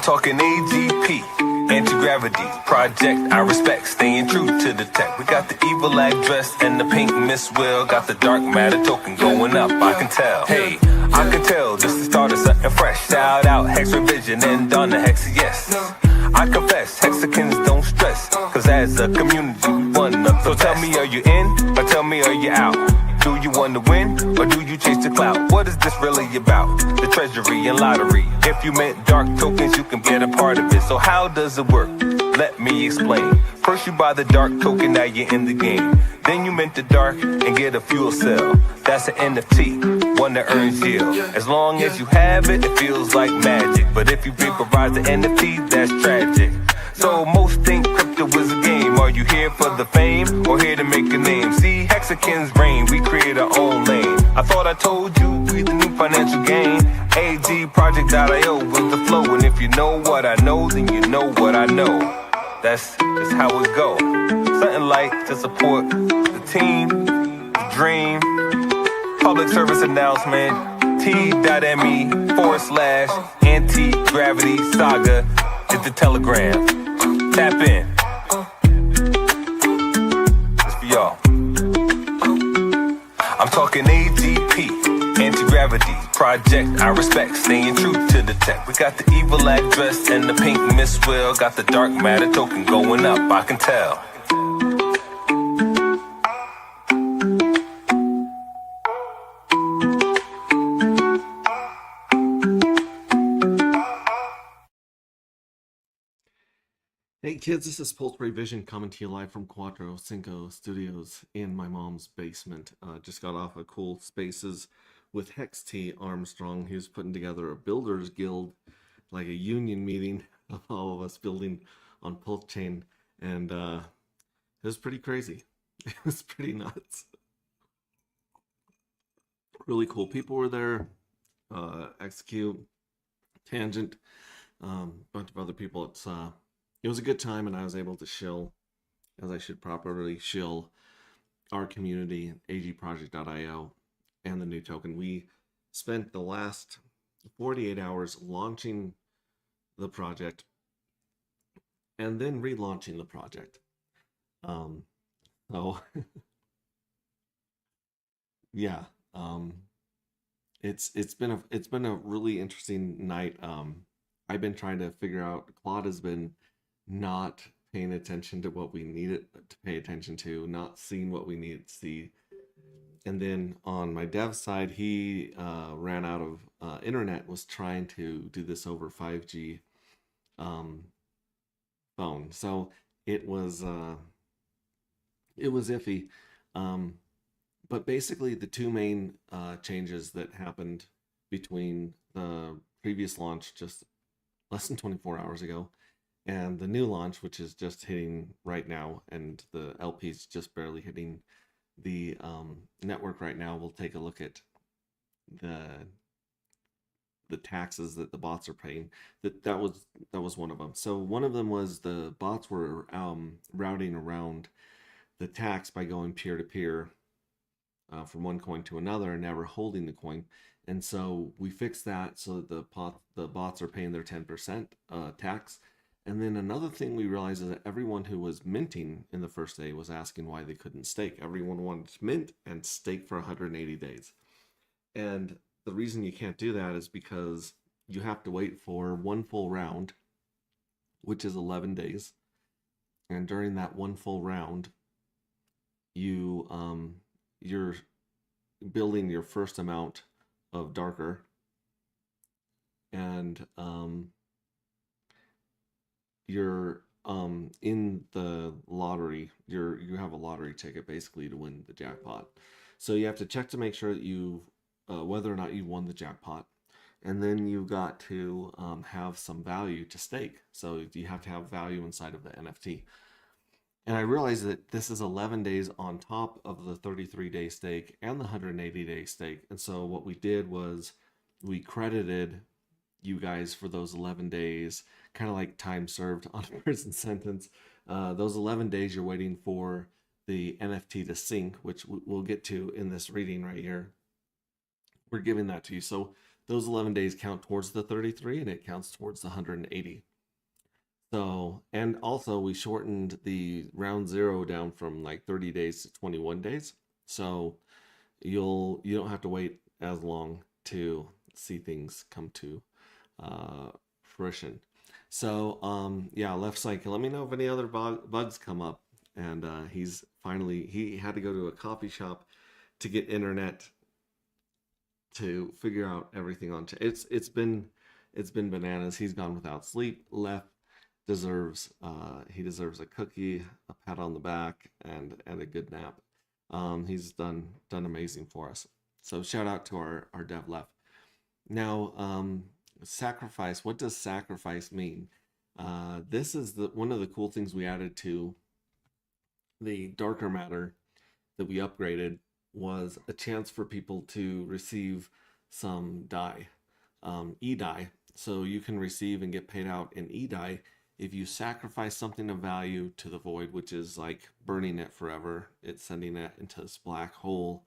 I'm talking AGP, anti-gravity project. I respect, staying true to the tech. We got the evil address and the pink Miss Will. Got the dark matter token going up, I can tell. Hey, I can tell this is the start of something fresh. Shout out Hex Revision and Donna Hex, yes. I confess, Hexicans don't stress, cause as a community we one up. So tell me, are you in, or tell me, are you out? Do you want to win, or do you chase the clout? What is this really about? The treasury and lottery. If you meant dark tokens, you can get a part of it. So how does it work? Let me explain. First you buy the dark token, now you're in the game. Then you mint the dark and get a fuel cell. That's an NFT, one that earns yield. As long as you have it, it feels like magic. But if you vaporize the NFT, that's tragic. So most think crypto is a game. Are you here for the fame, or here to make a name? See, Hexicans reign, we create our own lane. I thought I told you, we the new financial gain. AGProject.io with the flow. And if you know what I know, then you know what I know. That's just how it go. Something like to support the team, the dream. Public service announcement, t.me/anti-gravity saga is the telegram. Tap in. It's for y'all. I'm talking AGP, anti-gravity project. I respect, staying true to the tech. We got the evil address and the pink Miss Will. Got the dark matter token going up, I can tell. Hey kids, this is Pulse Vision coming to you live from Cuatro Cinco Studios in my mom's basement. Just got off of Cool Spaces with Hex T Armstrong. He was putting together a builders guild, like a union meeting of all of us building on Pulse Chain, and it was pretty crazy. It was pretty nuts. Really cool people were there. Execute, Tangent, bunch of other people. It was a good time, and I was able to shill, as I should properly shill, our community, agproject.io, and the new token. We spent the last 48 hours launching the project and then relaunching the project. Yeah, it's been a really interesting night. I've been trying to figure out. Claude has been not paying attention to what we needed to pay attention to, not seeing what we needed to see. And then on my dev side, he ran out of internet, was trying to do this over 5G phone. So it was iffy. But basically the two main changes that happened between the previous launch just less than 24 hours ago and the new launch, which is just hitting right now, and the LP's just barely hitting the network right now. We'll take a look at the taxes that the bots are paying. That was one of them. So one of them was the bots were routing around the tax by going peer to peer from one coin to another and never holding the coin. And so we fixed that so that the bots are paying their 10% tax. And then another thing we realized is that everyone who was minting in the first day was asking why they couldn't stake. Everyone wanted to mint and stake for 180 days. And the reason you can't do that is because you have to wait for one full round, which is 11 days. And during that one full round, you're building your first amount of darker, and you're in the lottery. You have a lottery ticket basically to win the jackpot. So you have to check to make sure that you whether or not you won the jackpot, and then you got to have some value to stake. So you have to have value inside of the NFT. And I realized that this is 11 days on top of the 33-day stake and the 180-day stake. And so what we did was we credited you guys for those 11 days, kind of like time served on a prison sentence. Those 11 days you're waiting for the NFT to sync, which we'll get to in this reading right here. We're giving that to you. So those 11 days count towards the 33 and it counts towards the 180. So, and also we shortened the round zero down from like 30 days to 21 days. So you don't have to wait as long to see things come to fruition. So yeah, Left Cycle, let me know if any other bugs come up. And he had to go to a coffee shop to get internet to figure out everything on it's been bananas. He's gone without sleep. Left deserves he deserves a cookie, a pat on the back, and a good nap. He's done amazing for us. So shout out to our dev Left. Now sacrifice, what does sacrifice mean? This is one of the cool things we added to the darker matter that we upgraded, was a chance for people to receive some dye, e-dye. So you can receive and get paid out in e-dye if you sacrifice something of value to the void, which is like burning it forever. It's sending it into this black hole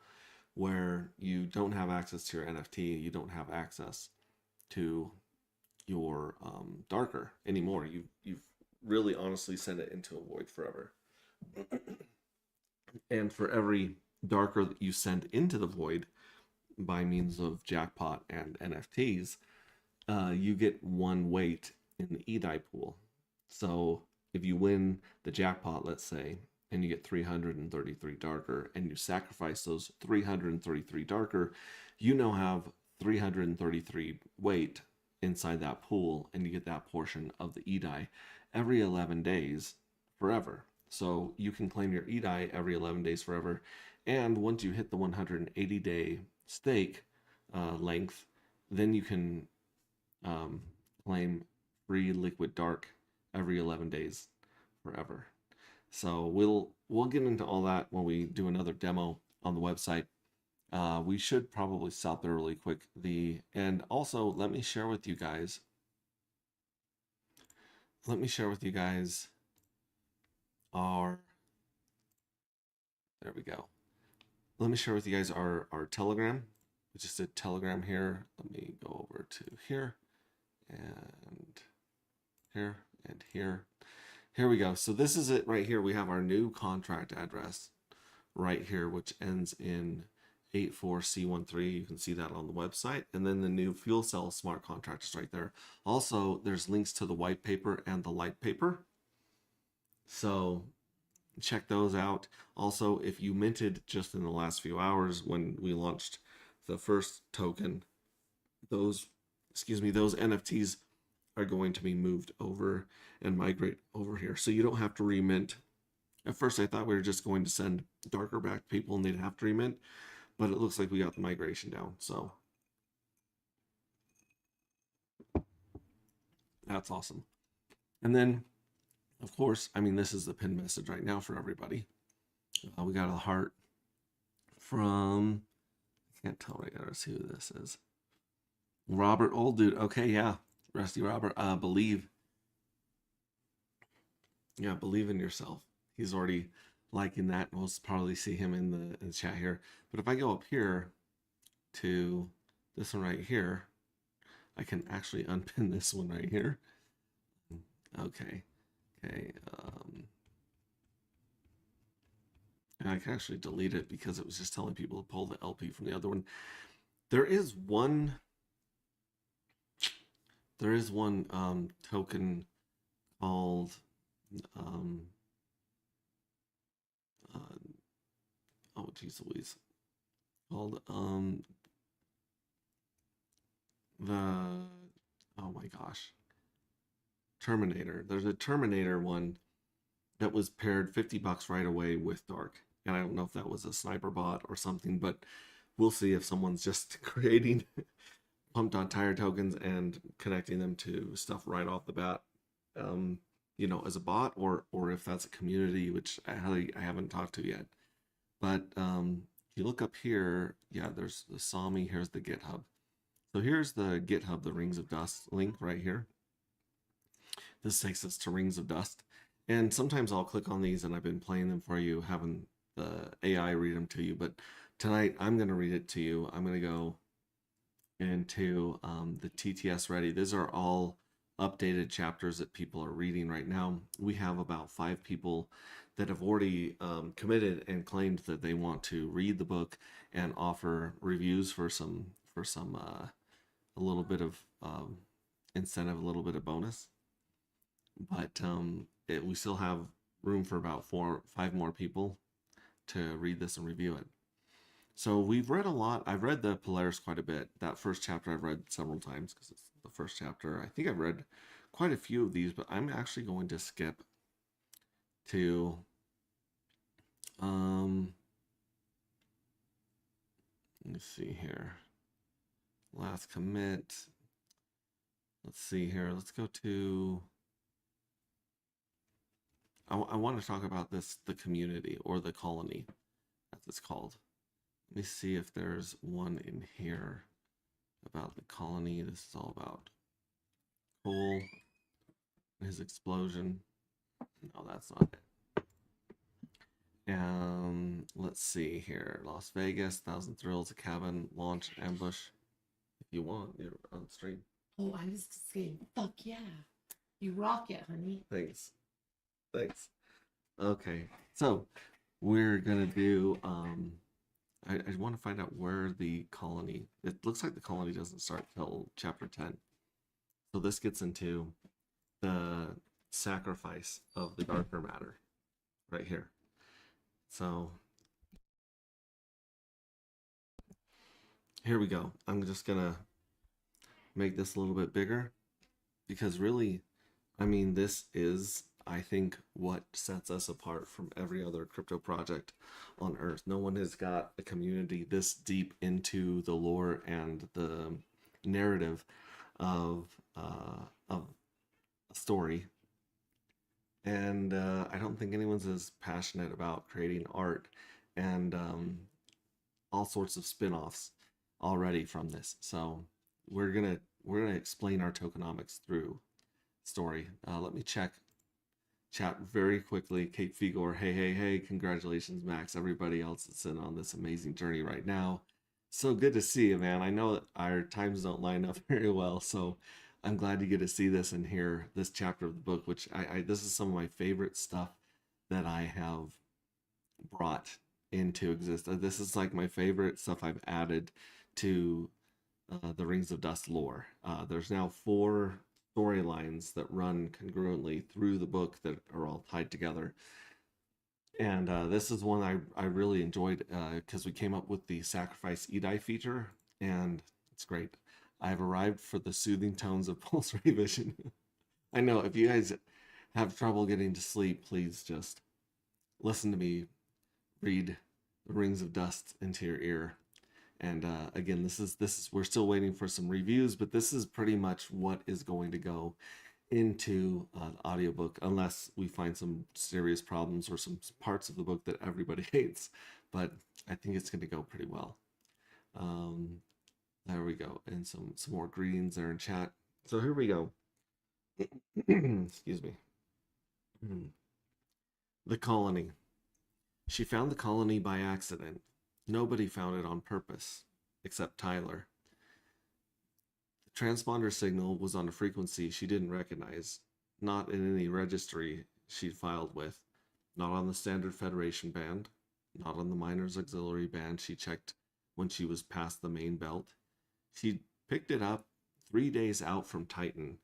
where you don't have access to your NFT. You don't have access to your darker anymore. You've really honestly sent it into a void forever. And for every darker that you send into the void by means of jackpot and NFTs, you get one weight in the e-dye pool. So if you win the jackpot, let's say, and you get 333 darker, and you sacrifice those 333 darker, you now have 333 weight inside that pool, and you get that portion of the e-dye every 11 days forever. So you can claim your e-dye every 11 days forever. And once you hit the 180-day stake length, then you can claim free liquid dark every 11 days forever. So we'll get into all that when we do another demo on the website. We should probably stop there really quick. And also let me share with you guys our, there we go. Let me share with you guys our Telegram. We just did Telegram here. Let me go over to here and here and here. Here we go. So this is it right here. We have our new contract address right here, which ends in 84C13. You can see that on the website. And then the new fuel cell smart contract is right there. Also, there's links to the white paper and the light paper. So check those out. Also, if you minted just in the last few hours when we launched the first token, those NFTs are going to be moved over and migrate over here. So you don't have to remint. At first I thought we were just going to send darker back to people and they'd have to remint, but it looks like we got the migration down. So that's awesome. And then, of course, I mean, this is the pinned message right now for everybody. We got a heart from, I can't tell right now, let's see who this is. Robert Old Dude. Okay, yeah. Rusty Robert. Believe. Yeah, believe in yourself. He's already liking that. We'll probably see him in the chat here. But if I go up here to this one right here, I can actually unpin this one right here. Okay. And I can actually delete it because it was just telling people to pull the LP from the other one. There is one token called oh geez Louise, called oh my gosh, Terminator. There's a Terminator one that was paired $50 right away with Dark, and I don't know if that was a sniper bot or something, but we'll see if someone's just creating pumped on tire tokens and connecting them to stuff right off the bat, you know, as a bot, or if that's a community, which I haven't talked to yet. But if you look up here, yeah, there's the Sami, here's the GitHub. So here's the GitHub, the Rings of Dust link right here. This takes us to Rings of Dust. And sometimes I'll click on these, and I've been playing them for you, having the AI read them to you. But tonight I'm going to read it to you. I'm going to go into the TTS Ready. These are all updated chapters that people are reading right now. We have about 5 people that have already committed and claimed that they want to read the book and offer reviews for some a little bit of incentive, a little bit of bonus. But we still have room for about 5 more people to read this and review it. So we've read a lot. I've read the Polaris quite a bit. That first chapter I've read several times because it's the first chapter. I think I've read quite a few of these, but I'm actually going to skip to let me see here. Last commit. Let's see here. Let's go to I want to talk about the community or the colony, as it's called. Let me see if there's one in here about the colony. This is all about Cole, his explosion. No, that's not it. Let's see here. Las Vegas, Thousand Thrills, a cabin, launch, ambush. If you want, you're on stream. Oh, I was just saying, fuck yeah. You rock it, honey. Thanks. Okay, so we're gonna do I want to find out where the colony, it looks like the colony doesn't start till chapter 10. So this gets into the sacrifice of the darker matter right here. So here we go. I'm just gonna make this a little bit bigger because really, I mean, this is, I think, what sets us apart from every other crypto project on Earth. No one has got a community this deep into the lore and the narrative of a story. And I don't think anyone's as passionate about creating art and all sorts of spin-offs already from this. So we're gonna explain our tokenomics through story. Let me check chat very quickly. Kate Figor, hey, congratulations, Max. Everybody else that's in on this amazing journey right now. So good to see you, man. I know that our times don't line up very well, so I'm glad you get to see this and hear this chapter of the book, which this is some of my favorite stuff that I have brought into existence. This is like my favorite stuff I've added to the Rings of Dust lore. There's now 4 storylines that run congruently through the book that are all tied together. And this is one I really enjoyed because we came up with the Sacrifice Edai feature, and it's great. I've arrived for the soothing tones of Pulse Revision. I know if you guys have trouble getting to sleep, please just listen to me read the Rings of Dust into your ear. And again, this is we're still waiting for some reviews, but this is pretty much what is going to go into the audiobook, unless we find some serious problems or some parts of the book that everybody hates. But I think it's going to go pretty well. There we go. And some more greetings there in chat. So here we go. Excuse me. The colony. She found the colony by accident. Nobody found it on purpose, except Tyler. The transponder signal was on a frequency she didn't recognize, not in any registry she'd filed with, not on the standard Federation band, not on the Miners Auxiliary band she checked when she was past the main belt. She picked it up 3 days out from Titan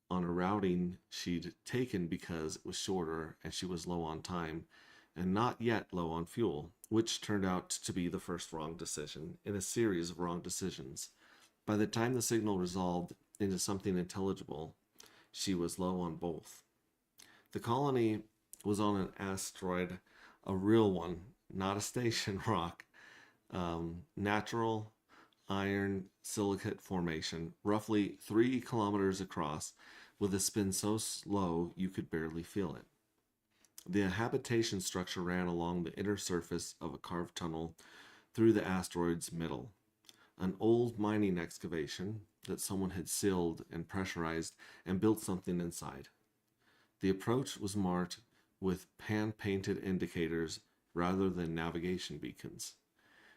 on a routing she'd taken because it was shorter and she was low on time, and not yet low on fuel, which turned out to be the first wrong decision in a series of wrong decisions. By the time the signal resolved into something intelligible, she was low on both. The colony was on an asteroid, a real one, not a station rock, natural iron silicate formation, roughly 3 kilometers across, with a spin so slow you could barely feel it. The habitation structure ran along the inner surface of a carved tunnel through the asteroid's middle. An old mining excavation that someone had sealed and pressurized and built something inside. The approach was marked with pan-painted indicators rather than navigation beacons.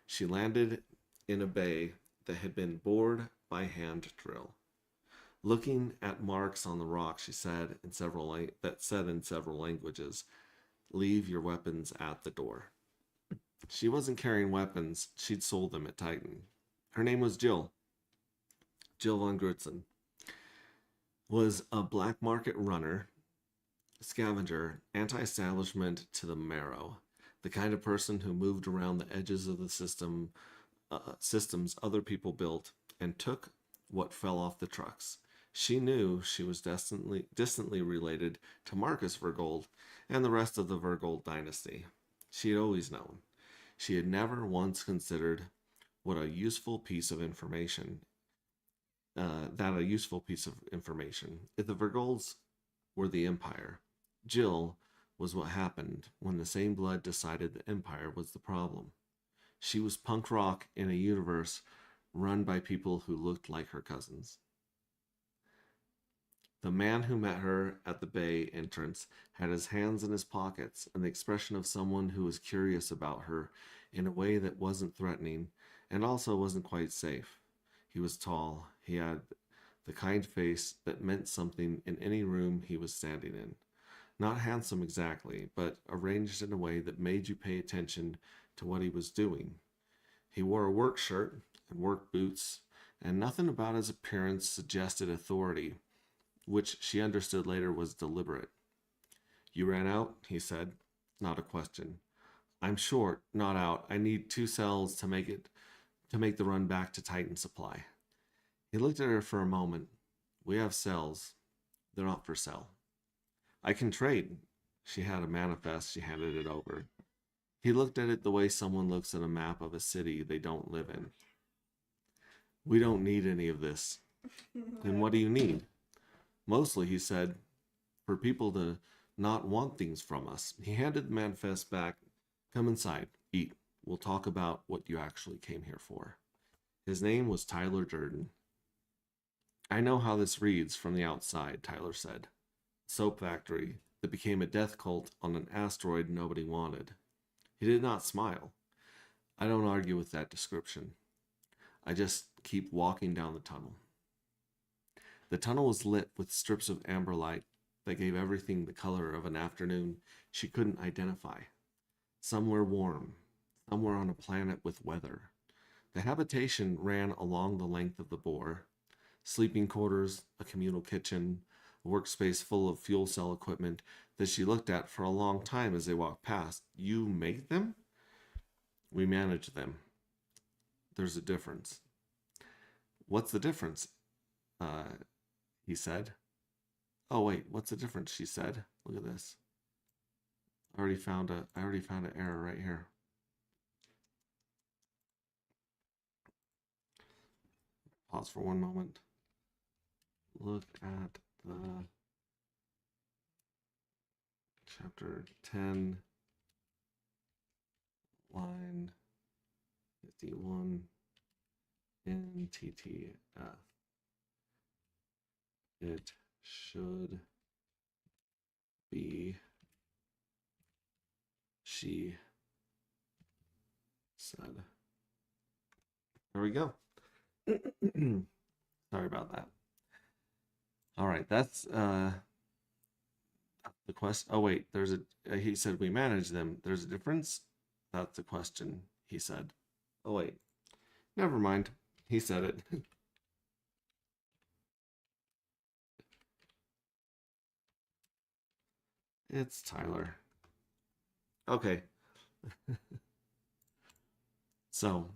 She landed in a bay that had been bored by hand drill. Looking at marks on the rock, she said in several languages, "Leave your weapons at the door." She wasn't carrying weapons, she'd sold them at Titan. Her name was Jill. Jill von Grutzen was a black market runner, scavenger, anti-establishment to the marrow, the kind of person who moved around the edges of the systems other people built and took what fell off the trucks. She knew she was distantly related to Marcus Vergold and the rest of the Vergold dynasty. She had always known. She had never once considered what a useful piece of information. If the Vergolds were the Empire, Jill was what happened when the same blood decided the Empire was the problem. She was punk rock in a universe run by people who looked like her cousins. The man who met her at the bay entrance had his hands in his pockets and the expression of someone who was curious about her in a way that wasn't threatening and also wasn't quite safe. He was tall. He had the kind face that meant something in any room he was standing in. Not handsome exactly, but arranged in a way that made you pay attention to what he was doing. He wore a work shirt and work boots, and nothing about his appearance suggested authority, which she understood later was deliberate. "You ran out?" he said. Not a question. "I'm short, not out. I need 2 cells to make the run back to Titan Supply." He looked at her for a moment. "We have cells. They're not for sale." "I can trade." She had a manifest. She handed it over. He looked at it the way someone looks at a map of a city they don't live in. "We don't need any of this." "Then what do you need?" "Mostly," he said, "for people to not want things from us." He handed the manifest back. "Come inside. Eat. We'll talk about what you actually came here for." His name was Tyler Durden. "I know how this reads from the outside," Tyler said. "Soap factory that became a death cult on an asteroid nobody wanted." He did not smile. "I don't argue with that description. I just keep walking down the tunnel." The tunnel was lit with strips of amber light that gave everything the color of an afternoon she couldn't identify. Somewhere warm, somewhere on a planet with weather. The habitation ran along the length of the bore. Sleeping quarters, a communal kitchen, a workspace full of fuel cell equipment that she looked at for a long time as they walked past. "You make them?" "We manage them. There's a difference." "What's the difference?" He said. "Oh wait, what's the difference?" she said. "Look at this. I already found an error right here." Pause for one moment. Look at the chapter 10, line 51 in TTF. It should be, she said. There we go. Sorry about that. All right, that's the question. Oh wait, he said we manage them. There's a difference? That's the question, he said. Oh wait, never mind. He said it. It's Tyler. Okay. So,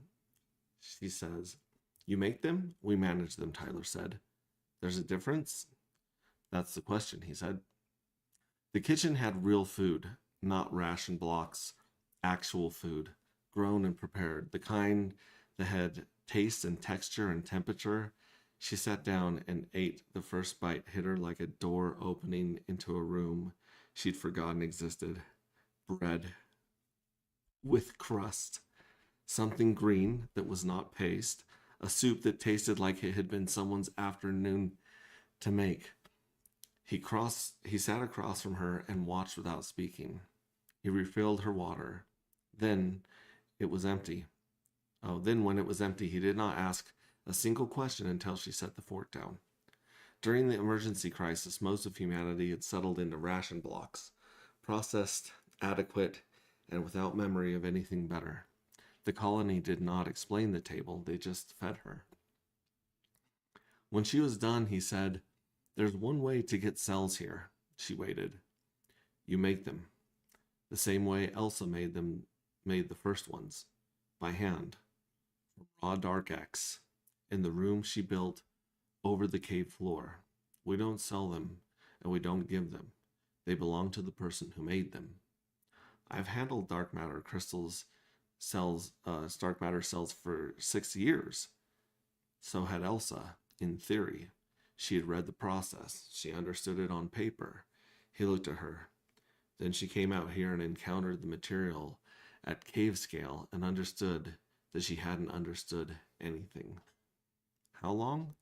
she says, "You make them, we manage them," Tyler said. "There's a difference?" That's the question, he said. The kitchen had real food, not ration blocks, actual food, grown and prepared, the kind that had taste and texture and temperature. She sat down and ate. The first bite hit her like a door opening into a room she'd forgotten existed. Bread with crust, something green that was not paste, a soup that tasted like it had been someone's afternoon to make. He sat across from her and watched without speaking. He refilled her water. Then it was empty. Oh, then when it was empty, he did not ask a single question until she set the fork down. During the emergency crisis, most of humanity had settled into ration blocks, processed, adequate, and without memory of anything better. The colony did not explain the table, they just fed her. When she was done, he said, "There's one way to get cells here." She waited. "You make them. The same way Elsa made the first ones. By hand. Raw dark X. In the room she built over the cave floor. We don't sell them, and we don't give them. They belong to the person who made them. I've handled dark matter dark matter cells for 6 years. So had Elsa, in theory. She had read the process. She understood it on paper. He looked at her. Then she came out here and encountered the material at cave scale and understood that she hadn't understood anything. How long?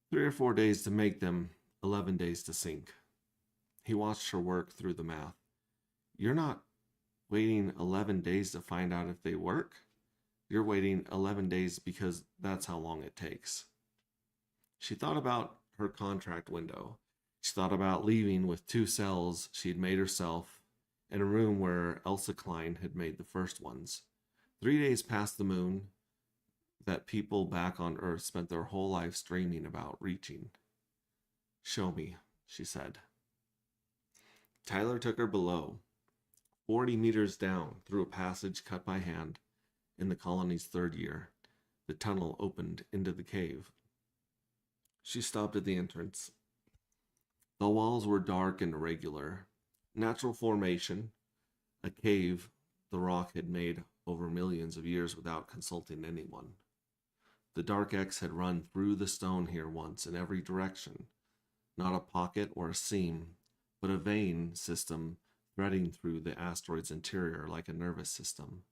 3 or 4 days to make them, 11 days to sink. He watched her work through the math. You're not waiting 11 days to find out if they work. You're waiting 11 days because that's how long it takes. She thought about her contract window. She thought about leaving with 2 cells she had made herself in a room where Elsa Klein had made the first ones. 3 days past the moon that people back on Earth spent their whole lives dreaming about reaching. Show me, she said. Tyler took her below, 40 meters down through a passage cut by hand in the colony's 3rd year. The tunnel opened into the cave. She stopped at the entrance. The walls were dark and irregular. Natural formation, a cave the rock had made over millions of years without consulting anyone. The dark X had run through the stone here once in every direction, not a pocket or a seam, but a vein system threading through the asteroid's interior like a nervous system.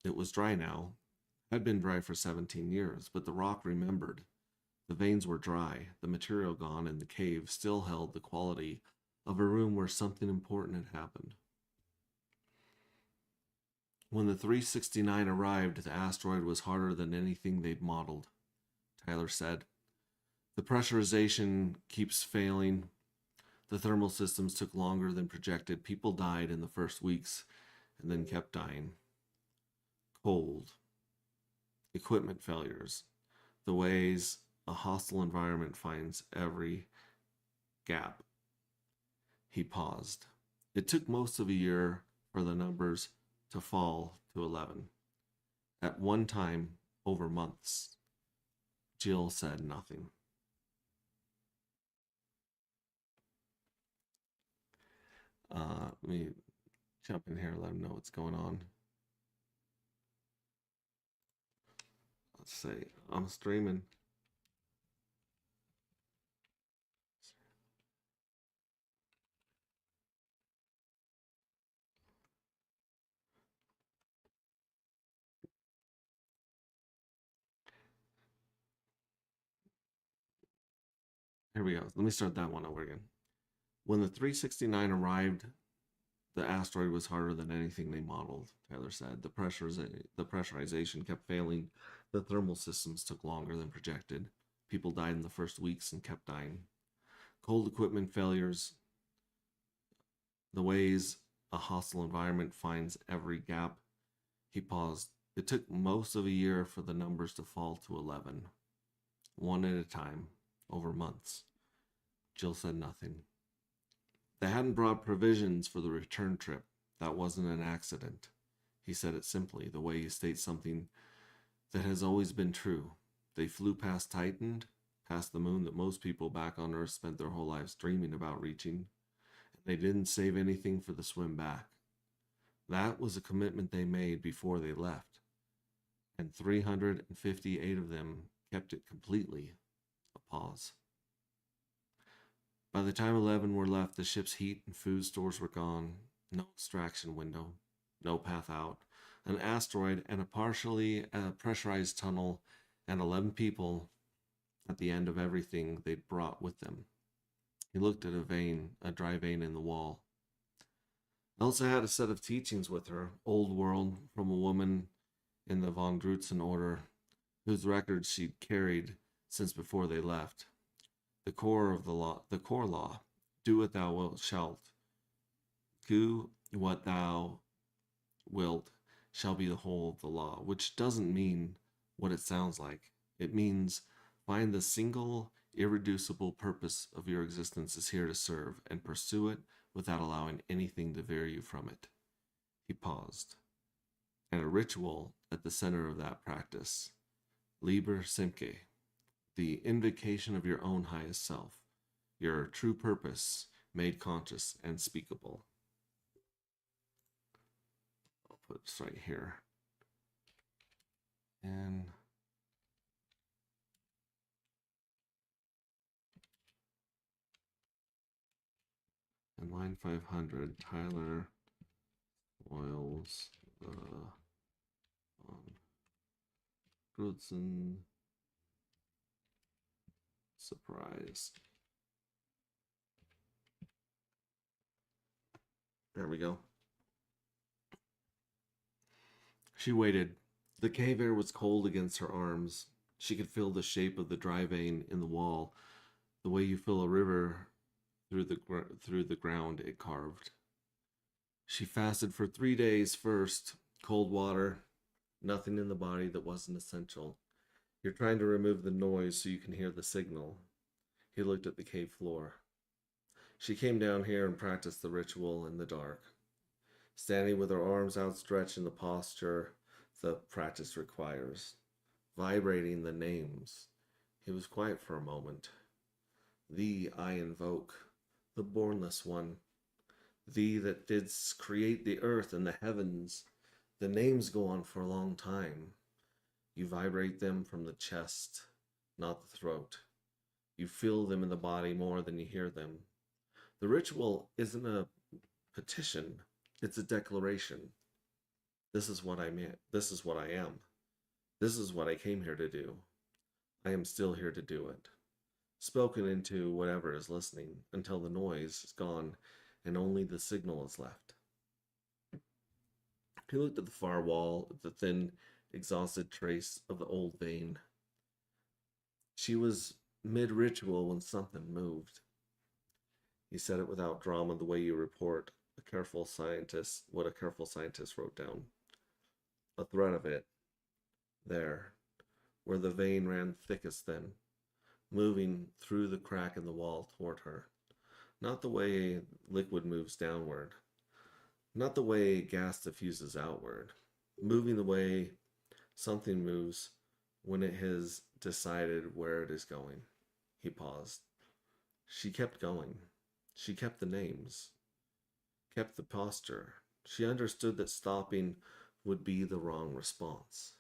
It was dry now, had been dry for 17 years, but the rock remembered. The veins were dry, the material gone, and the cave still held the quality of a room where something important had happened. When the 369 arrived, the asteroid was harder than anything they'd modeled, Tyler said. The pressurization keeps failing. The thermal systems took longer than projected. People died in the first weeks and then kept dying. Cold. Equipment failures. The ways a hostile environment finds every gap. He paused. It took most of a year for the numbers to fall to 11. At one time, over months. Jill said nothing. Let me jump in here and let him know what's going on. Let's see. I'm streaming. Here we go. Let me start that one over again. When the 369 arrived, the asteroid was harder than anything they modeled, Tyler said. The pressurization kept failing. The thermal systems took longer than projected. People died in the first weeks and kept dying. Cold equipment failures. The ways a hostile environment finds every gap. He paused. It took most of a year for the numbers to fall to 11. One at a time, over months. Jill said nothing. They hadn't brought provisions for the return trip. That wasn't an accident. He said it simply, the way you state something that has always been true. They flew past Titan, past the moon that most people back on Earth spent their whole lives dreaming about reaching. And they didn't save anything for the swim back. That was a commitment they made before they left. And 358 of them kept it completely. A pause. By the time 11 were left, the ship's heat and food stores were gone. No extraction window, no path out. An asteroid and a partially pressurized tunnel and 11 people at the end of everything they'd brought with them. He looked at a dry vein in the wall. Elsa had a set of teachings with her, old world, from a woman in the von Drutzen order, whose records she'd carried since before they left. The core law, do what thou shalt, do what thou wilt, shall be the whole of the law, which doesn't mean what it sounds like. It means find the single irreducible purpose of your existence is here to serve, and pursue it without allowing anything to veer you from it. He paused. And a ritual at the center of that practice. Liber Simche, the invocation of your own highest self, your true purpose made conscious and speakable. I'll put this right here. And line 500, Tyler Oils, Goodson, surprise. There we go. She waited. The cave air was cold against her arms. She could feel the shape of the dry vein in the wall, the way you feel a river through the ground it carved. She fasted for 3 days first. Cold water, nothing in the body that wasn't essential. You're trying to remove the noise so you can hear the signal. He looked at the cave floor. She came down here and practiced the ritual in the dark, standing with her arms outstretched in the posture the practice requires, vibrating the names. He was quiet for a moment. Thee I invoke, the bornless one, thee that didst create the earth and the heavens. The names go on for a long time. You vibrate them from the chest, not the throat. You feel them in the body more than you hear them. The ritual isn't a petition, it's a declaration. This is what I meant. This is what I am. This is what I came here to do. I am still here to do it. Spoken into whatever is listening until the noise is gone and only the signal is left. He looked at the far wall, at the thin, exhausted trace of the old vein. She was mid-ritual when something moved. He said it without drama, the way you report what a careful scientist wrote down. A thread of it, there, where the vein ran thickest then, moving through the crack in the wall toward her. Not the way liquid moves downward, not the way gas diffuses outward, moving the way something moves when it has decided where it is going. He paused. She kept going. She kept the names, kept the posture. She understood that stopping would be the wrong response.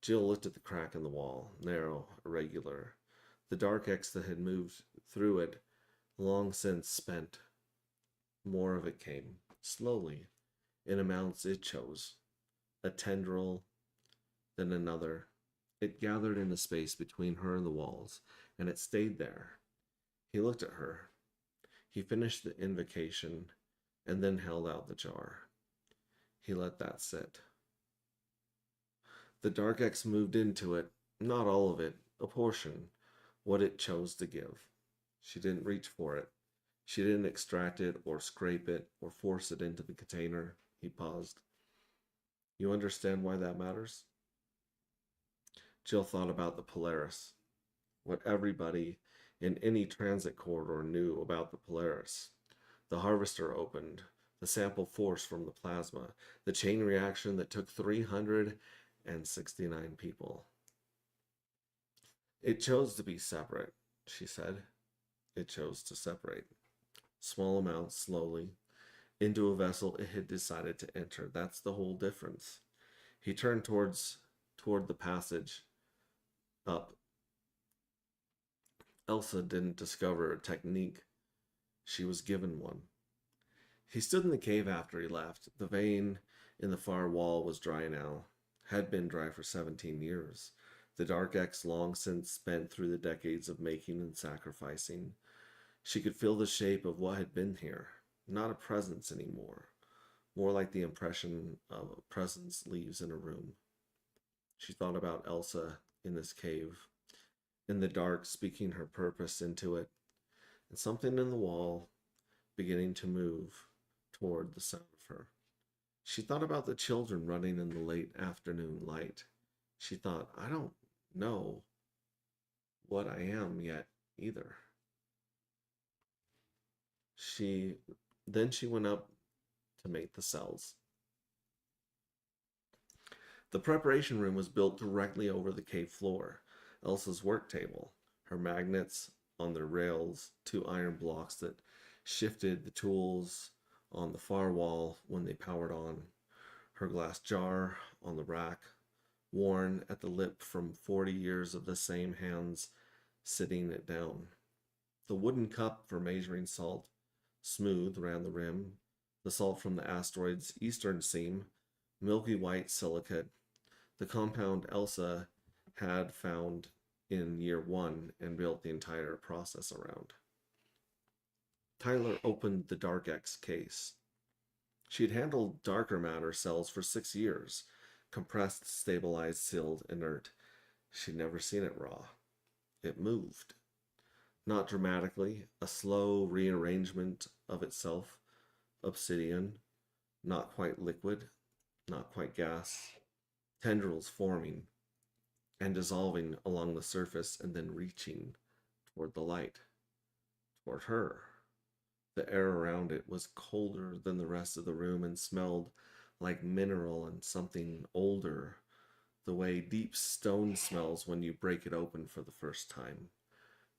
Jill looked at the crack in the wall, narrow, irregular. The dark X that had moved through it, long since spent. More of it came, slowly, in amounts it chose. A tendril, then another. It gathered in the space between her and the walls, and it stayed there. He looked at her. He finished the invocation, and then held out the jar. He let that sit. The dark X moved into it, not all of it, a portion, what it chose to give. She didn't reach for it. She didn't extract it or scrape it or force it into the container. He paused. You understand why that matters? Jill thought about the Polaris. What everybody in any transit corridor knew about the Polaris. The harvester opened, the sample force from the plasma, the chain reaction that took 369 people. It chose to be separate, she said. It chose to separate. Small amounts, slowly, into a vessel it had decided to enter. That's the whole difference. He turned toward the passage up. Elsa didn't discover a technique. She was given one. He stood in the cave after he left. The vein in the far wall was dry now. Had been dry for 17 years. The dark X long since spent through the decades of making and sacrificing. She could feel the shape of what had been here. Not a presence anymore. More like the impression of a presence leaves in a room. She thought about Elsa in this cave, in the dark, speaking her purpose into it, and something in the wall beginning to move toward the sound of her. She thought about the children running in the late afternoon light. She thought, I don't know what I am yet either. She went up to mate the cells. The preparation room was built directly over the cave floor. Elsa's work table, her magnets on their rails, two iron blocks that shifted the tools on the far wall when they powered on, her glass jar on the rack, worn at the lip from 40 years of the same hands sitting it down. The wooden cup for measuring salt, smooth around the rim, the salt from the asteroid's eastern seam, milky white silicate, the compound Elsa had found in year one and built the entire process around. Tyler opened the Dark X case. She had handled darker matter cells for 6 years, compressed, stabilized, sealed, inert. She'd never seen it raw. It moved. Not dramatically, a slow rearrangement of itself, obsidian, not quite liquid, not quite gas, tendrils forming and dissolving along the surface and then reaching toward the light, toward her. The air around it was colder than the rest of the room and smelled like mineral and something older, the way deep stone smells when you break it open for the first time.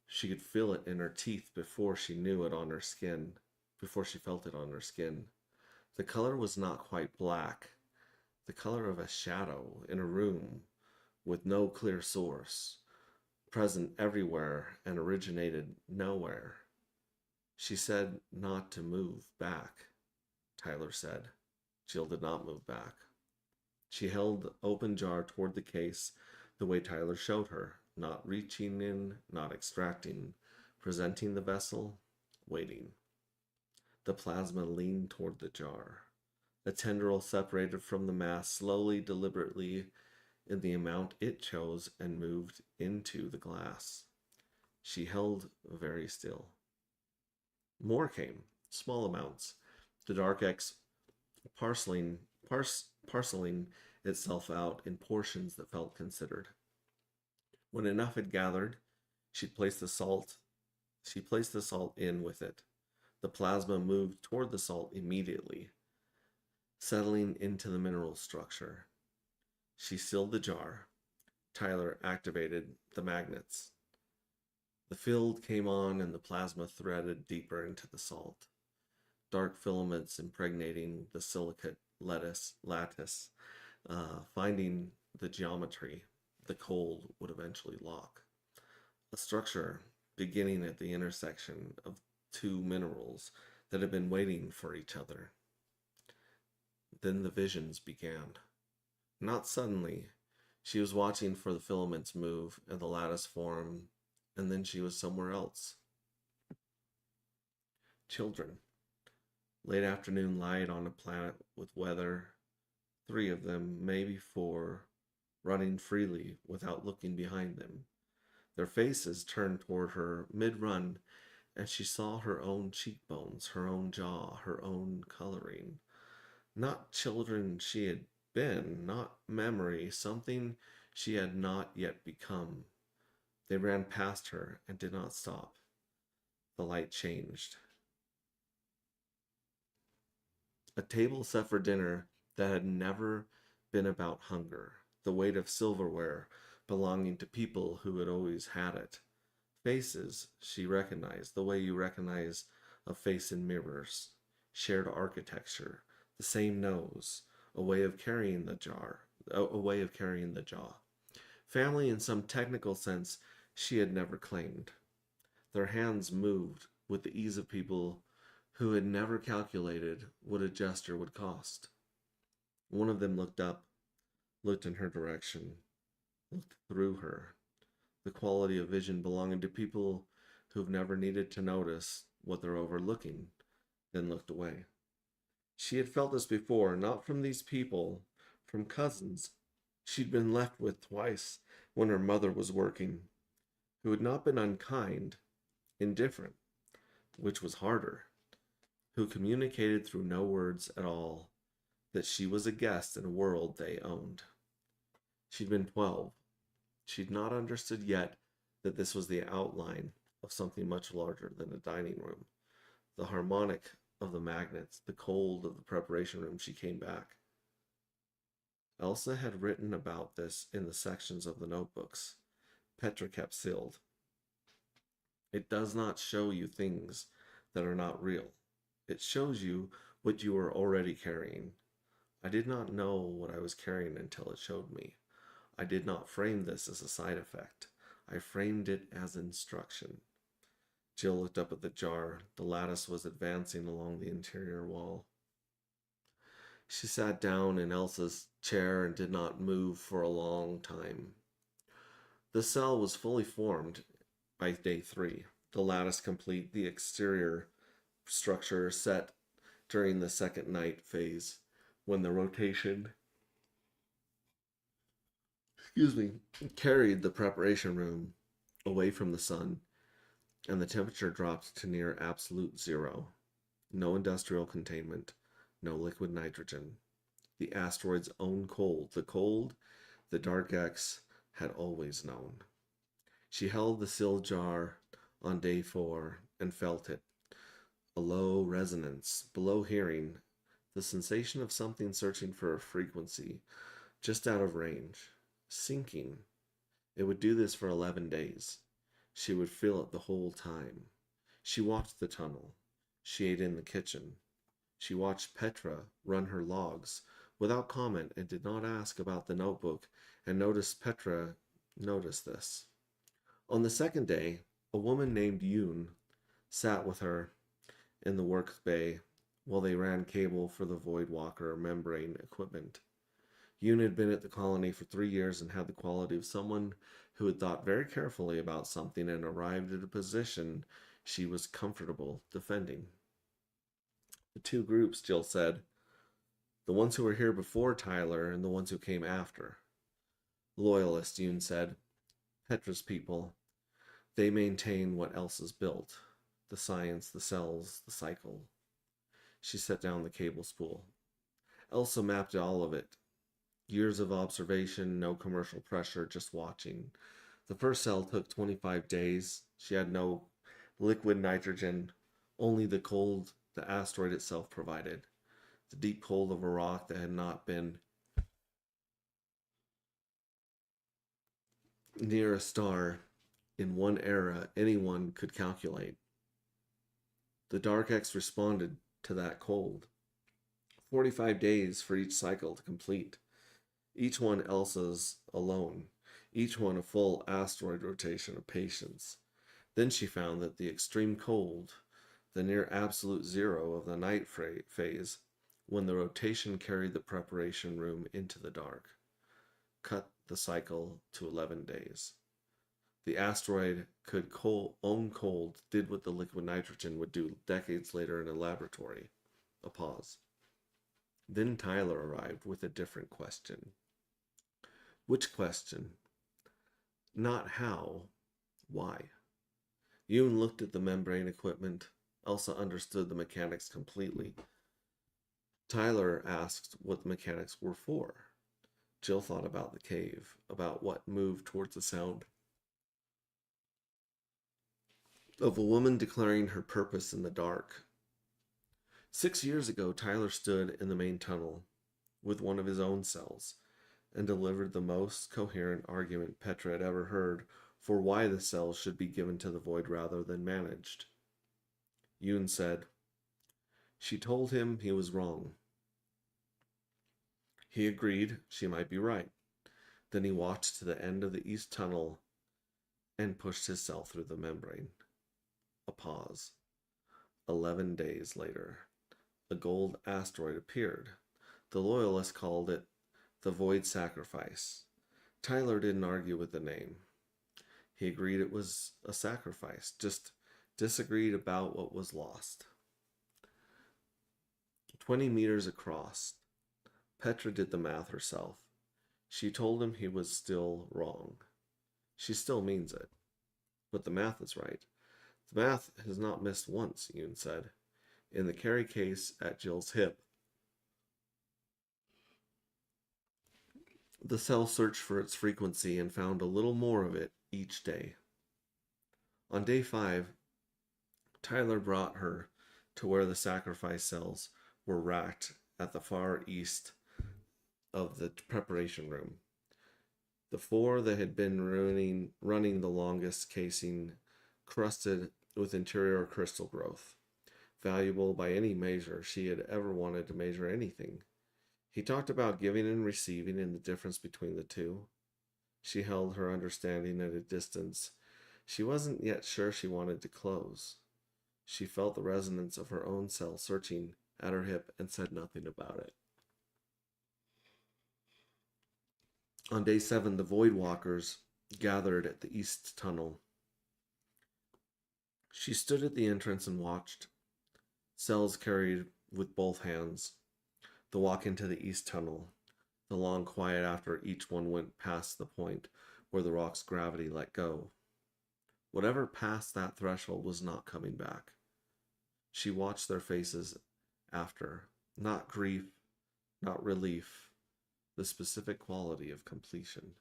She could feel it in her teeth before she knew it on her skin, before she felt it on her skin. The color was not quite black, the color of a shadow in a room with no clear source, present everywhere and originated nowhere. She said not to move back, Tyler said. Jill did not move back. She held the open jar toward the case the way Tyler showed her, not reaching in, not extracting, presenting the vessel, waiting. The plasma leaned toward the jar. A tendril separated from the mass slowly, deliberately, in the amount it chose and moved into the glass. She held very still. More came, small amounts, the Dark X parceling itself out in portions that felt considered. When enough had gathered, she placed the salt in with it. The plasma moved toward the salt immediately, settling into the mineral structure. She sealed the jar. Tyler activated the magnets. The field came on and the plasma threaded deeper into the salt. Dark filaments impregnating the silicate lattice, finding the geometry the cold would eventually lock. A structure beginning at the intersection of two minerals that had been waiting for each other. Then the visions began. Not suddenly. She was watching for the filaments move and the lattice form, and then she was somewhere else. Children. Late afternoon light on a planet with weather. 3 of them, maybe 4, running freely without looking behind them. Their faces turned toward her mid-run, and she saw her own cheekbones, her own jaw, her own coloring. Not children she had been, not memory, something she had not yet become. They ran past her and did not stop. The light changed. A table set for dinner that had never been about hunger, the weight of silverware belonging to people who had always had it. Faces she recognized, the way you recognize a face in mirrors. Shared architecture, the same nose, a way of carrying the jaw. Family in some technical sense she had never claimed. Their hands moved with the ease of people who had never calculated what a gesture would cost. One of them looked up, looked in her direction, looked through her. The quality of vision belonging to people who've never needed to notice what they're overlooking, then looked away. She had felt this before, not from these people, from cousins she'd been left with twice when her mother was working, who had not been unkind, indifferent, which was harder, who communicated through no words at all that she was a guest in a world they owned. She'd been 12. She'd not understood yet that this was the outline of something much larger than a dining room. The harmonic of the magnets, the cold of the preparation room. She came back. Elsa had written about this in the sections of the notebooks Petra kept sealed. It does not show you things that are not real. It shows you what you are already carrying. I did not know what I was carrying until it showed me. I did not frame this as a side effect. I framed it as instruction. Jill looked up at the jar. The lattice was advancing along the interior wall. She sat down in Elsa's chair and did not move for a long time. The cell was fully formed by day 3. The lattice complete, the exterior structure set during the second night phase when the rotation carried the preparation room away from the sun and the temperature dropped to near absolute zero. No industrial containment, no liquid nitrogen. The asteroid's own cold, the Dark X had always known. She held the sealed jar on day 4 and felt it. A low resonance, below hearing, the sensation of something searching for a frequency, just out of range, sinking. It would do this for 11 days. She would feel it the whole time. She watched the tunnel. She ate in the kitchen. She watched Petra run her logs without comment and did not ask about the notebook and noticed Petra noticed this. On the second day, a woman named Yoon sat with her in the work bay while they ran cable for the Voidwalker membrane equipment. Yoon had been at the colony for 3 years and had the quality of someone who had thought very carefully about something and arrived at a position she was comfortable defending. The two groups, Jill said. The ones who were here before Tyler and the ones who came after. Loyalists, Yoon said. Petra's people. They maintain what Elsa's built. The science, the cells, the cycle. She set down the cable spool. Elsa mapped all of it. Years of observation, no commercial pressure, just watching. The first cell took 25 days. She had no liquid nitrogen, only the cold the asteroid itself provided. The deep cold of a rock that had not been near a star in one era anyone could calculate. The Dark X responded to that cold. 45 days for each cycle to complete. Each one Elsa's alone. Each one a full asteroid rotation of patience. Then she found that the extreme cold, the near absolute zero of the night phase, when the rotation carried the preparation room into the dark, cut the cycle to 11 days. The asteroid could own cold, did what the liquid nitrogen would do decades later in a laboratory. A pause. Then Tyler arrived with a different question. Which question? Not how, why. Yoon looked at the membrane equipment. Elsa understood the mechanics completely. Tyler asked what the mechanics were for. Jill thought about the cave, about what moved towards the sound of a woman declaring her purpose in the dark. 6 years ago, Tyler stood in the main tunnel with one of his own cells and delivered the most coherent argument Petra had ever heard for why the cells should be given to the void rather than managed. Yoon said, she told him he was wrong. He agreed she might be right. Then he walked to the end of the east tunnel and pushed his cell through the membrane. A pause. 11 days later, a gold asteroid appeared. The Loyalists called it the Void Sacrifice. Tyler didn't argue with the name. He agreed it was a sacrifice, just disagreed about what was lost. 20 meters across. Petra did the math herself. She told him he was still wrong. She still means it. But the math is right. The math has not missed once, Yoon said. In the carry case at Jill's hip, the cell searched for its frequency and found a little more of it each day. On day 5, Tyler brought her to where the sacrifice cells were racked at the far east of the preparation room. The 4 that had been running the longest casing, crusted with interior crystal growth, valuable by any measure she had ever wanted to measure anything. He talked about giving and receiving and the difference between the two. She held her understanding at a distance. She wasn't yet sure she wanted to close. She felt the resonance of her own cell searching at her hip and said nothing about it. On day 7, the Void Walkers gathered at the East Tunnel. She stood at the entrance and watched. Cells carried with both hands. The walk into the East Tunnel. The long quiet after each one went past the point where the rock's gravity let go. Whatever passed that threshold was not coming back. She watched their faces after. Not grief, not relief. The specific quality of completion.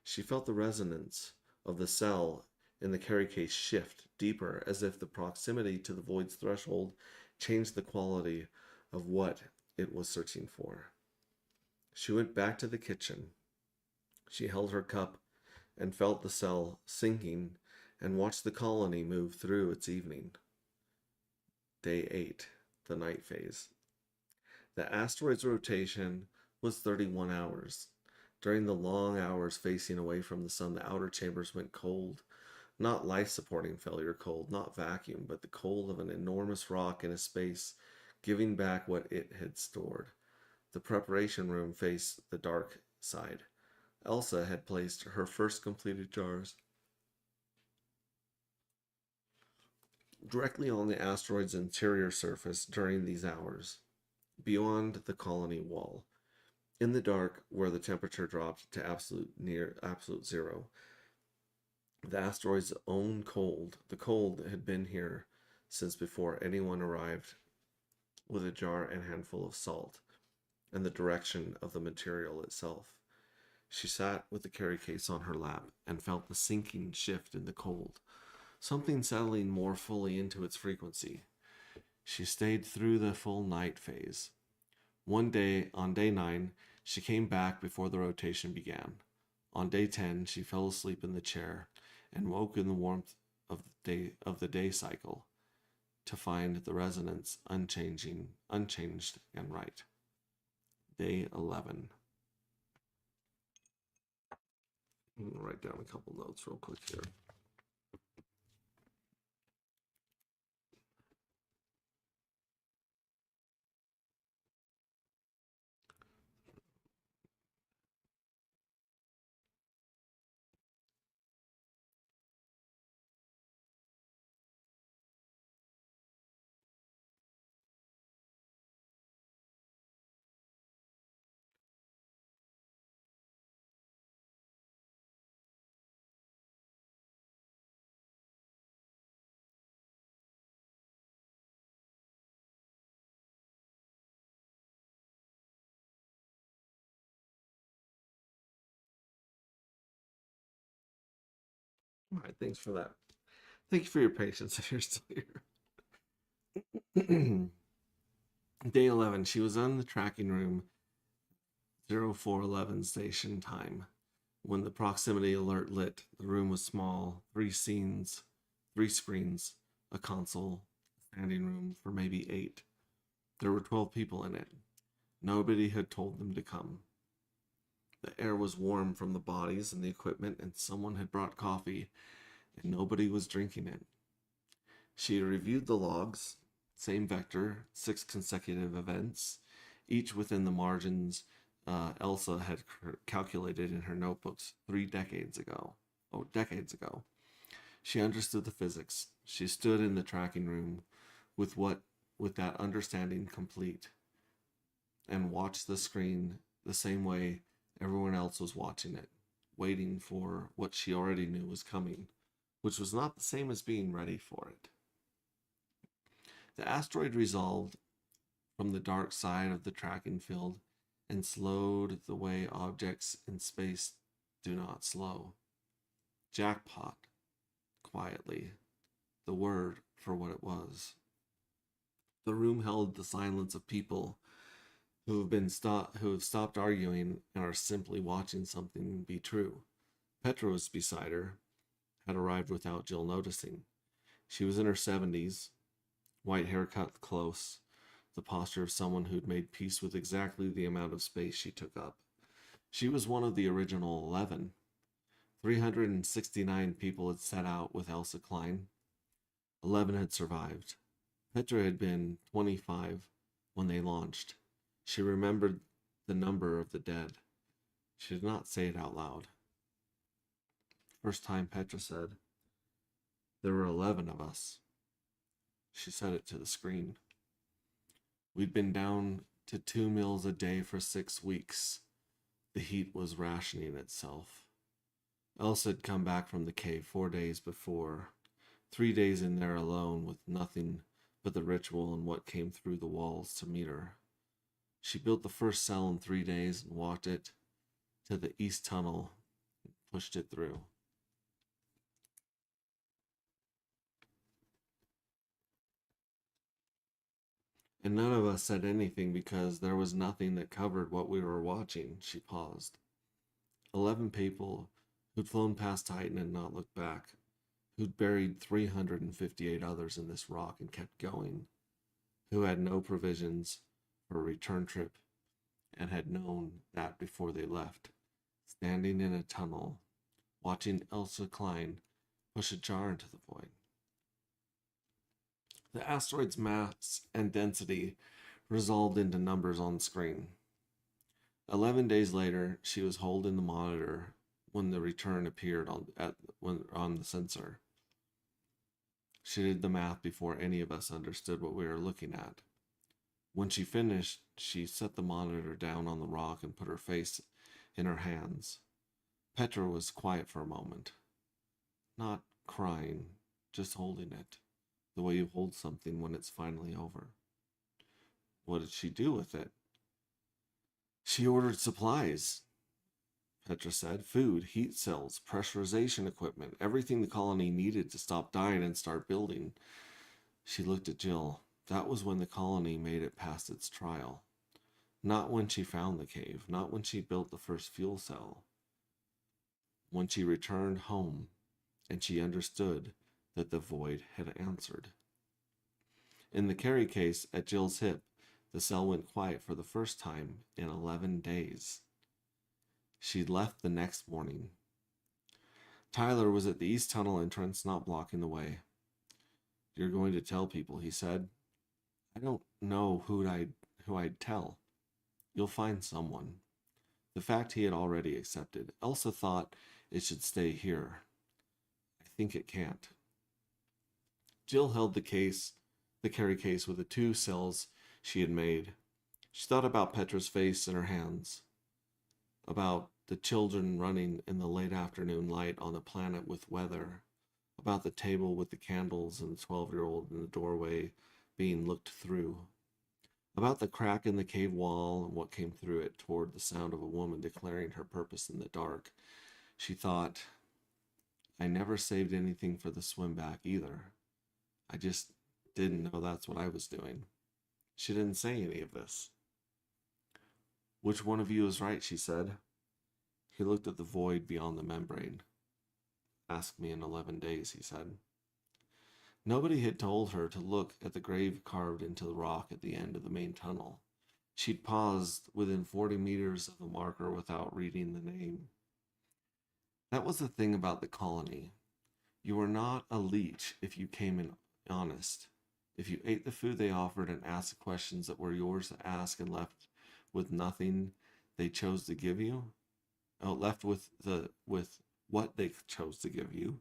She felt the resonance of the cell in the carry case shift deeper, as if the proximity to the void's threshold changed the quality of what it was searching for. She went back to the kitchen. She held her cup and felt the cell sinking and watched the colony move through its evening. Day 8, the night phase. The asteroid's rotation was 31 hours. During the long hours facing away from the sun, the outer chambers went cold. Not life-supporting failure cold, not vacuum, but the cold of an enormous rock in a space, giving back what it had stored. The preparation room faced the dark side. Elsa had placed her first completed jars directly on the asteroid's interior surface during these hours, beyond the colony wall. In the dark, where the temperature dropped to absolute zero, the asteroid's own cold, the cold had been here since before anyone arrived with a jar and handful of salt, and the direction of the material itself. She sat with the carry case on her lap and felt the sinking shift in the cold, something settling more fully into its frequency. She stayed through the full night phase. One day, on day 9, she came back before the rotation began. On day 10, she fell asleep in the chair and woke in the warmth of the day cycle to find the resonance unchanged and right. Day 11. I'm gonna write down a couple notes real quick here. All right, thanks for that. Thank you for your patience if you're still here. Day 11, she was in the tracking room 0411 station time. When the proximity alert lit, the room was small, 3 screens, a console, standing room for maybe 8. There were 12 people in it. Nobody had told them to come. The air was warm from the bodies and the equipment, and someone had brought coffee, and nobody was drinking it. She reviewed the logs, same vector, 6 consecutive events, each within the margins Elsa had calculated in her notebooks decades ago. She understood the physics. She stood in the tracking room with that understanding complete, and watched the screen the same way Everyone else was watching it, waiting for what she already knew was coming, which was not the same as being ready for it. The asteroid resolved from the dark side of the tracking field and slowed the way objects in space do not slow. Jackpot, quietly, the word for what it was. The room held the silence of people who have stopped arguing and are simply watching something be true. Petra was beside her, had arrived without Jill noticing. She was in her 70s, white hair cut close, the posture of someone who'd made peace with exactly the amount of space she took up. She was one of the original 11. 369 people had set out with Elsa Klein. 11 had survived. Petra had been 25 when they launched. She remembered the number of the dead. She did not say it out loud. First time Petra said, "There were 11 of us." She said it to the screen. We'd been down to 2 meals a day for 6 weeks. The heat was rationing itself. Elsa had come back from the cave 4 days before. 3 days in there alone with nothing but the ritual and what came through the walls to meet her. She built the first cell in 3 days and walked it to the east tunnel and pushed it through. And none of us said anything because there was nothing that covered what we were watching. She paused. 11 people who'd flown past Titan and not looked back, who'd buried 358 others in this rock and kept going, who had no provisions for a return trip and had known that before they left, standing in a tunnel, watching Elsa Klein push a jar into the void. The asteroid's mass and density resolved into numbers on screen. 11 days later, she was holding the monitor when the return appeared on the sensor. She did the math before any of us understood what we were looking at. When she finished, she set the monitor down on the rock and put her face in her hands. Petra was quiet for a moment. Not crying, just holding it, the way you hold something when it's finally over. What did she do with it? She ordered supplies, Petra said. Food, heat cells, pressurization equipment, everything the colony needed to stop dying and start building. She looked at Jill. That was when the colony made it past its trial. Not when she found the cave, not when she built the first fuel cell. When she returned home and she understood that the void had answered. In the carry case at Jill's hip, the cell went quiet for the first time in 11 days. She left the next morning. Tyler was at the east tunnel entrance, not blocking the way. You're going to tell people, he said. I don't know who I'd tell. You'll find someone. The fact he had already accepted. Elsa thought it should stay here. I think it can't. Jill held the carry case with the 2 cells she had made. She thought about Petra's face in her hands, about the children running in the late afternoon light on a planet with weather, about the table with the candles and the 12-year-old in the doorway being looked through, about the crack in the cave wall and what came through it toward the sound of a woman declaring her purpose in the dark. She thought, I never saved anything for the swim back either. I just didn't know that's what I was doing. She didn't say any of this. Which one of you is right, she said. He looked at the void beyond the membrane. Ask me in 11 days, he said. Nobody had told her to look at the grave carved into the rock at the end of the main tunnel. She'd paused within 40 meters of the marker without reading the name. That was the thing about the colony. You were not a leech if you came in honest. If you ate the food they offered and asked the questions that were yours to ask and left with nothing they chose to give you, left with what they chose to give you,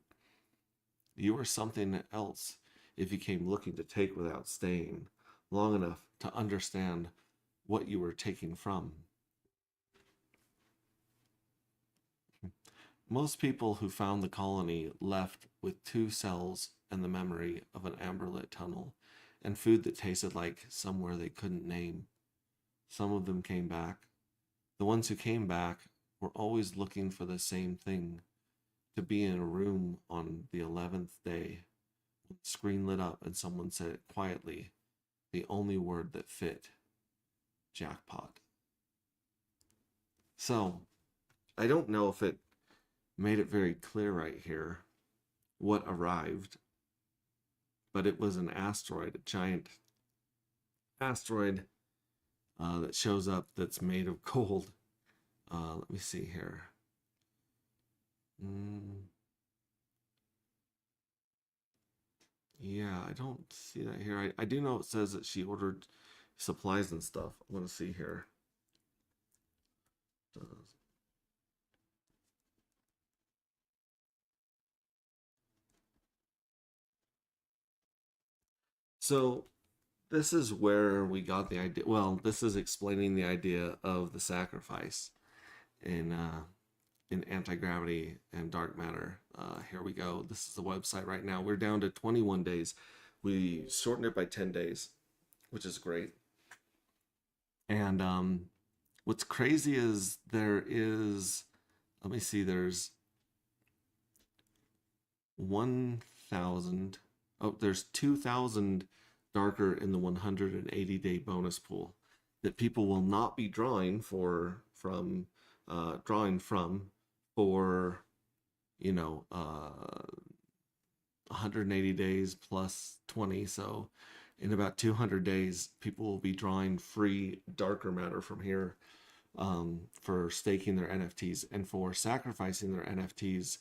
you were something else if you came looking to take without staying long enough to understand what you were taking from. Most people who found the colony left with 2 cells and the memory of an amberlit tunnel and food that tasted like somewhere they couldn't name. Some of them came back. The ones who came back were always looking for the same thing, to be in a room on the 11th day, with the screen lit up and someone said it quietly, the only word that fit, jackpot. So, I don't know if it made it very clear right here what arrived, but it was an asteroid, a giant asteroid that shows up that's made of gold. Let me see here. Yeah, I don't see that here. I do know it says that she ordered supplies and stuff. I want to see here. So this is where we got the idea. Well, this is explaining the idea of the sacrifice in anti-gravity and dark matter. Here we go. This is the website right now. We're down to 21 days. We shortened it by 10 days, which is great. And what's crazy is there is, let me see, there's 1,000, oh, there's 2,000 darker in the 180-day bonus pool that people will not be drawing from for, 180 days plus 20. So in about 200 days, people will be drawing free darker matter from here for staking their NFTs, and for sacrificing their NFTs,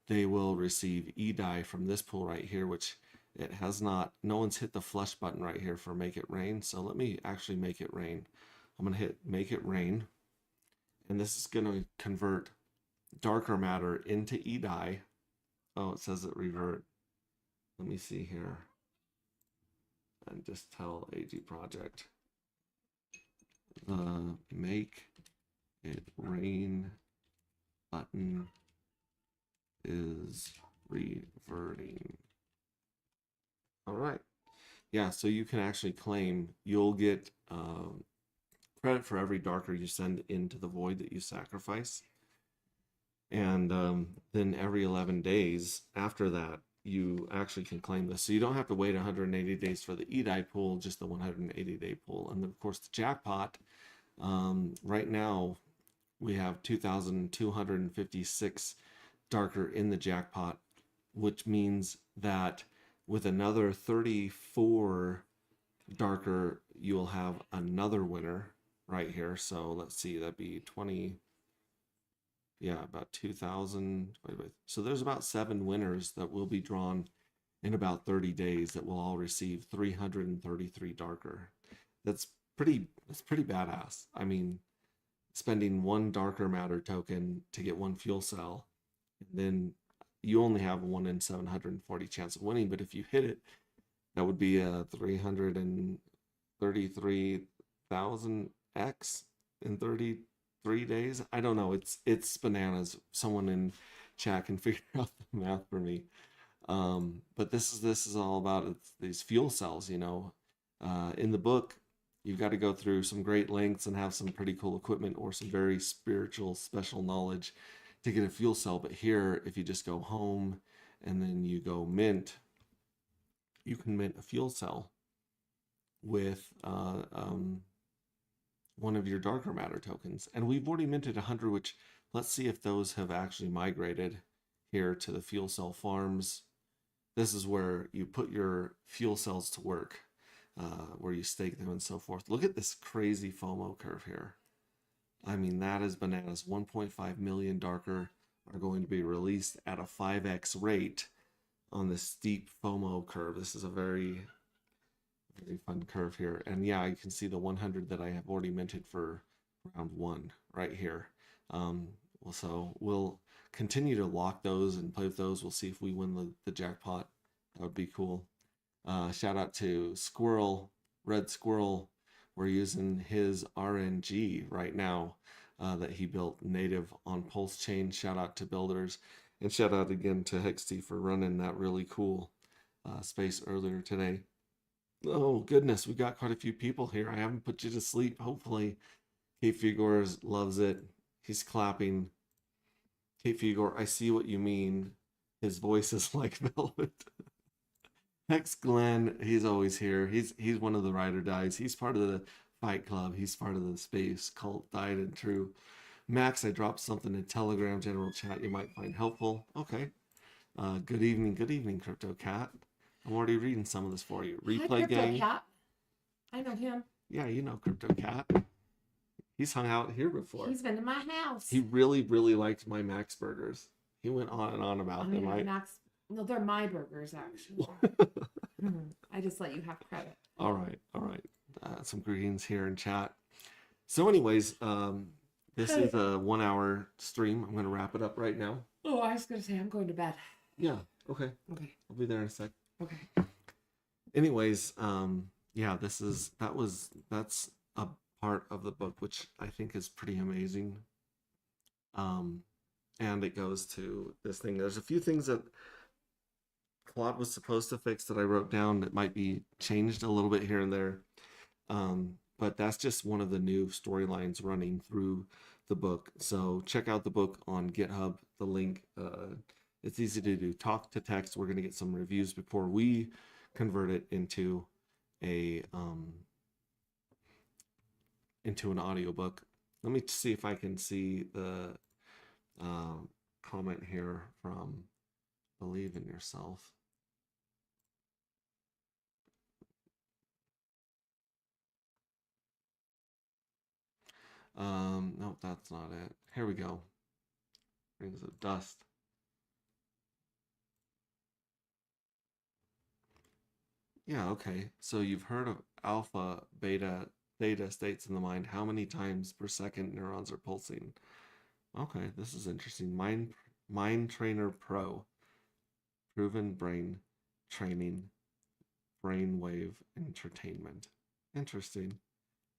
they will receive eDAI from this pool right here, which it has not, no one's hit the flush button right here for make it rain. So let me actually make it rain. I'm going to hit make it rain, and this is going to convert darker matter into eDAI. Oh, it says it revert. Let me see here. And just tell AG Project the make it rain button is reverting. All right. Yeah, so you can actually claim you'll get credit for every darker you send into the void that you sacrifice. And then every 11 days after that, you actually can claim this. So you don't have to wait 180 days for the eDAI pool, just the 180-day pool. And then, of course, the jackpot, right now, we have 2,256 darker in the jackpot, which means that with another 34 darker, you'll have another winner right here. So let's see, that'd be 20, yeah, about 2,000. Wait. So there's about 7 winners that will be drawn in about 30 days that will all receive 333 darker. That's pretty badass. I mean, spending 1 darker matter token to get 1 fuel cell, and then you only have 1 in 740 chance of winning. But if you hit it, that would be a 333,000x in 33 days. I don't know. It's bananas. Someone in chat can figure out the math for me. But this is all about these fuel cells. In the book, you've got to go through some great lengths and have some pretty cool equipment or some very spiritual special knowledge to get a fuel cell. But here, if you just go home and then you go mint, you can mint a fuel cell with one of your darker matter tokens. And we've already minted 100, which let's see if those have actually migrated here to the fuel cell farms. This is where you put your fuel cells to work, where you stake them and so forth. Look at this crazy FOMO curve here. I mean, that is bananas. 1.5 million darker are going to be released at a 5x rate on this steep FOMO curve. This is a very, very fun curve here. And yeah, you can see the 100 that I have already minted for round 1 right here. So we'll continue to lock those and play with those. We'll see if we win the jackpot. That would be cool. Shout out to Squirrel, Red Squirrel. We're using his RNG right now. that he built native on Pulse Chain. Shout out to builders, and shout out again to Hexty for running that really cool space earlier today. Oh goodness, we got quite a few people here. I haven't put you to sleep. Hopefully, Kate Figors loves it. He's clapping. Kate Figor, I see what you mean. His voice is like velvet. Hex Glenn, he's always here. He's one of the ride or dies. He's part of the Fight Club. He's part of the space cult Died and True. Max, I dropped something in Telegram general chat you might find helpful. Okay. Good evening, Crypto Cat. I'm already reading some of this for you. Hi, Replay Crypto Gang. Cat. I know him. Yeah, you know Crypto Cat. He's hung out here before. He's been to my house. He really, really liked my Max burgers. He went on and on about them. No, they're my burgers, actually. I just let you have credit. All right. Some greetings here in chat. So anyways, this is a 1 hour stream. I'm going to wrap it up right now. Oh, I was going to say I'm going to bed. Yeah. Okay. Okay. I'll be there in a sec. Okay. Anyways, yeah, that's a part of the book, which I think is pretty amazing. And it goes to this thing. There's a few things that Claude was supposed to fix that I wrote down that might be changed a little bit here and there. But that's just one of the new storylines running through the book. So check out the book on GitHub. The link, it's easy to do. Talk to text. We're going to get some reviews before we convert it into an audiobook. Let me see if I can see the comment here from Believe in Yourself. No, that's not it. Here we go. Rings of Dust. Yeah, okay. So you've heard of alpha, beta, theta states in the mind. How many times per second neurons are pulsing? Okay, this is interesting. Mind Trainer Pro. Proven brain training, brainwave entertainment. Interesting.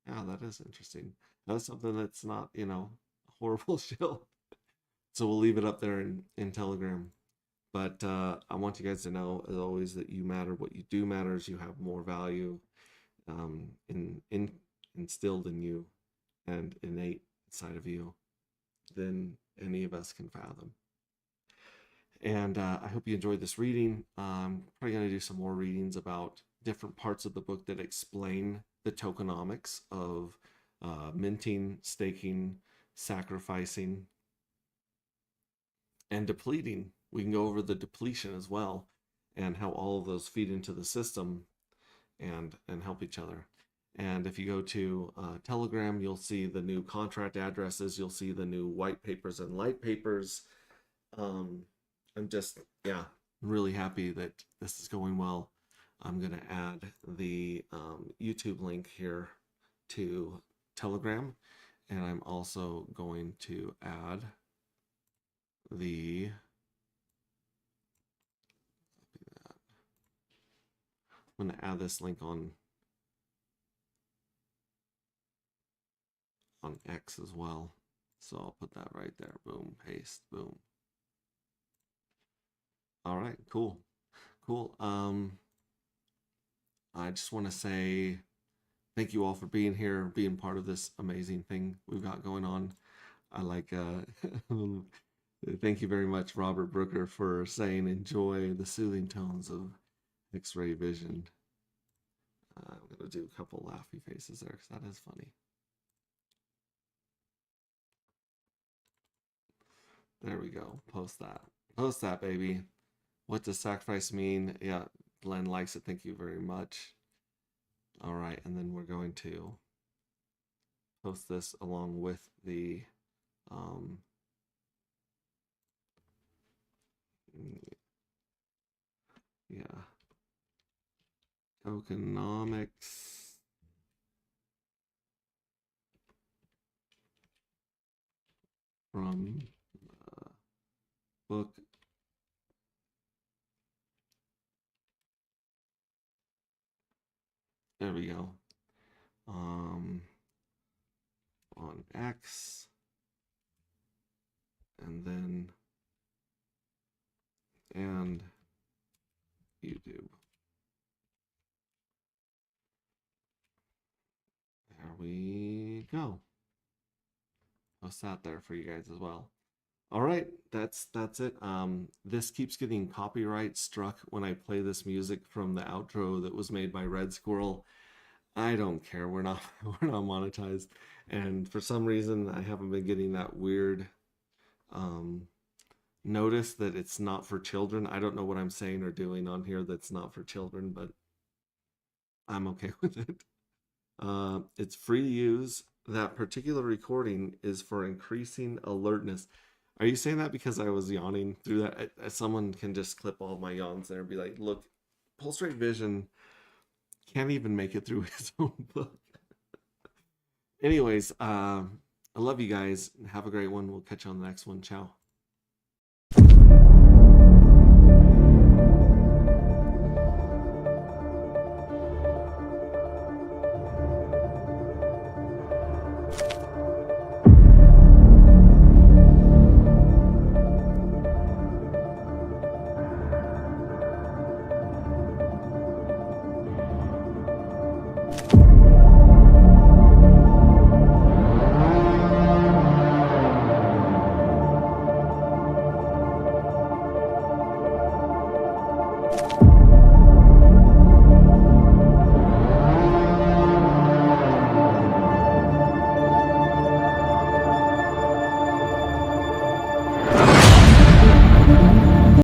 Yeah, that is interesting. That's something that's not, a horrible shill. So we'll leave it up there in Telegram. But I want you guys to know, as always, that you matter. What you do matters. You have more value instilled in you and innate inside of you than any of us can fathom. And I hope you enjoyed this reading. I'm probably going to do some more readings about different parts of the book that explain the tokenomics of minting, staking, sacrificing, and depleting. We can go over the depletion as well and how all of those feed into the system and help each other. And if you go to Telegram, you'll see the new contract addresses. You'll see the new white papers and light papers. I'm just, really happy that this is going well. I'm going to add the YouTube link here to Telegram. And I'm also going to add I'm going to add this link on X as well. So I'll put that right there. Boom, paste, boom. All right, cool. I just want to say thank you all for being here, being part of this amazing thing we've got going on. I like, thank you very much, Robert Brooker, for saying enjoy the soothing tones of X-ray vision. I'm going to do a couple laughy faces there because that is funny. There we go. Post that, baby. What does sacrifice mean? Yeah, Glenn likes it. Thank you very much. All right, and then we're going to post this along with the tokenomics from book. There we go. On X. and then and YouTube. There we go. Post that there for you guys as well. All right, that's it. This keeps getting copyright struck when I play this music from the outro that was made by Red Squirrel. I don't care. We're not we're not monetized, and for some reason I haven't been getting that weird notice that it's not for children. I don't know what I'm saying or doing on here that's not for children, but I'm okay with it. It's free to use. That particular recording is for increasing alertness. Are you saying that because I was yawning through that? Someone can just clip all my yawns there and be like, look, Pulse Rate Vision can't even make it through his own book. Anyways, I love you guys. Have a great one. We'll catch you on the next one. Ciao.